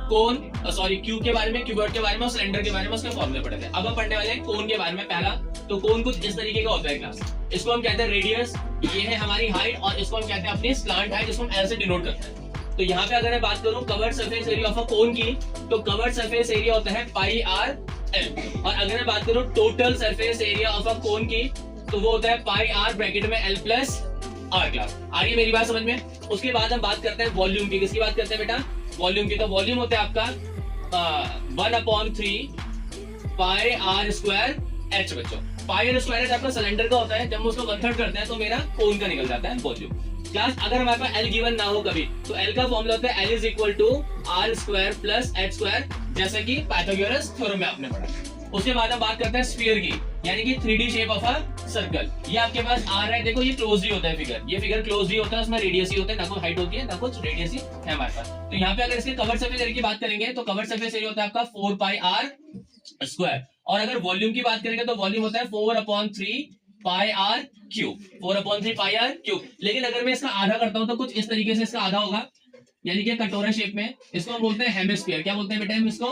कोन sorry cube के बारे में, क्यूबॉइड के बारे में और सिलेंडर के बारे में उसके फॉर्मूले पढ़े थे। अब हम पढ़ने वाले हैं कोन के बारे में। पहला तो कोन कुछ इस तरीके का होता है क्लास, इसको हम कहते हैं रेडियस, ये है हमारी हाइट और इसको हम कहते हैं अपनी स्लांट हाइट, जिसको हम एल से डिनोट करते हैं। तो यहाँ पे अगर मैं बात करूं covered surface area of a cone की, तो कवर्ड सरफेस एरिया होता है पाई आर एल। और अगर मैं बात करूं total surface area of a cone की, तो वो होता है पाई आर ब्रैकेट में एल प्लस आर क्लास। आ रही है मेरी बात समझ में? उसके बाद हम बात करते हैं वॉल्यूम की। किसकी बात करते हैं बेटा? वॉल्यूम की। तो वॉल्यूम होता है आपका 1/3 पाई आर स्क्वायर एच। बच्चों पाई आर स्क्वायर एच आपका सिलेंडर का होता है, जब हम उसको 1/3 करते हैं तो मेरा कोन का निकल जाता है वॉल्यूम। क्लास अगर हमारे पास एल गिवन ना हो कभी, तो एल का फॉर्मूला होता है l is equal to r square plus h square, जैसे कि पाइथागोरस थ्योरम में आपने पढ़ा। उसके बाद हम बात करते हैं स्फीयर की, यानी कि 3D shape of a circle. ये आपके पास आ रहा है, देखो ये क्लोज ही होता है फिगर, ये फिगर क्लोज ही होता है, उसमें रेडियस ही होता है, ना कुछ हाइट होती है ना कुछ रेडियस ही है हमारे पास। तो यहाँ पे अगर इसके कवर्ड सरफेस एरिया की बात करेंगे तो कवर्ड सरफेस एरिया होता है आपका 4 पाई आर स्क्वायर। और अगर वॉल्यूम की बात करेंगे तो वॉल्यूम होता है 4/3 pi r cube, 4/3 pi r cube. लेकिन अगर मैं इसका आधा करता हूं तो कुछ इस तरीके से इसका आधा होगा, यानी कि कटोरा शेप में। इसको हम बोलते हैं हेमिस्फीयर। क्या बोलते हैं बेटा हम इसको?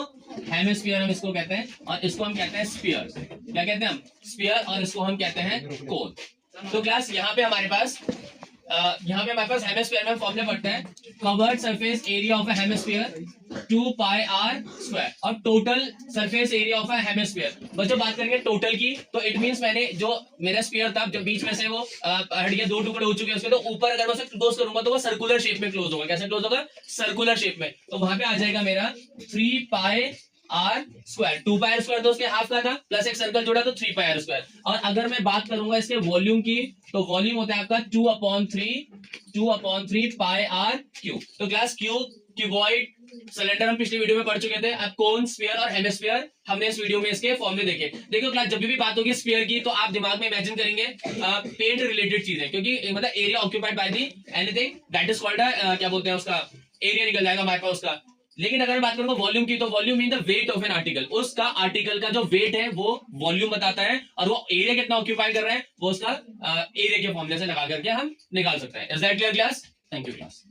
हेमिस्फीयर हम इसको कहते हैं, और इसको हम कहते हैं स्फीयर। क्या कहते हैं हम? स्फीयर। और इसको हम कहते हैं कोन। तो क्लास यहाँ पे हमारे पास हेमिस्फीयर में फॉर्मूले पढ़ते हैं covered surface area of a hemisphere 2 pi r square, और total surface area of a hemisphere. बच्चों बात करेंगे टोटल की, तो इट मींस मैंने जो मेरा स्फीयर था, जब बीच में से वो हट गया, 2 टुकड़े हो चुके हैं उसके, तो ऊपर अगर मैं उसे क्लोज करूंगा तो वो सर्कुलर शेप में क्लोज होगा। कैसे क्लोज होगा? सर्कुलर शेप में। तो वहां पे आ जाएगा मेरा 3 pi r square. 2 pi r square तो उसके हाफ का था, प्लस एक सर्कल जोड़ा तो 3 पाई आर स्क्वायर। और अगर मैं बात करूंगा इसके वॉल्यूम की, तो वॉल्यूम होता है आपका 2/3 पाई आर क्यूब। तो क्लास क्यूबॉइड सिलेंडर हम पिछली वीडियो में पढ़ चुके थे। अब कोन, स्फीयर और हेमिस्फीयर हमने इस वीडियो में इसके फॉर्मूले देखे। देखो क्लास जब भी बात होगी स्फीयर की, तो आप दिमाग में इमेजिन करेंगे पेंट रिलेटेड चीजें, क्योंकि मतलब area occupied by the anything that is called क्या बोलते हैं उसका, एरिया निकल जाएगा हमारे पास उसका। लेकिन अगर मैं बात करूंगा वॉल्यूम की, तो volume mean the weight of an article. उसका आर्टिकल का जो वेट है वो वॉल्यूम बताता है, और वो एरिया कितना ऑक्यूपाई कर रहा है वो उसका एरिया के फॉर्मूले से लगा करके हम निकाल सकते हैं। Is that clear class? Thank you class.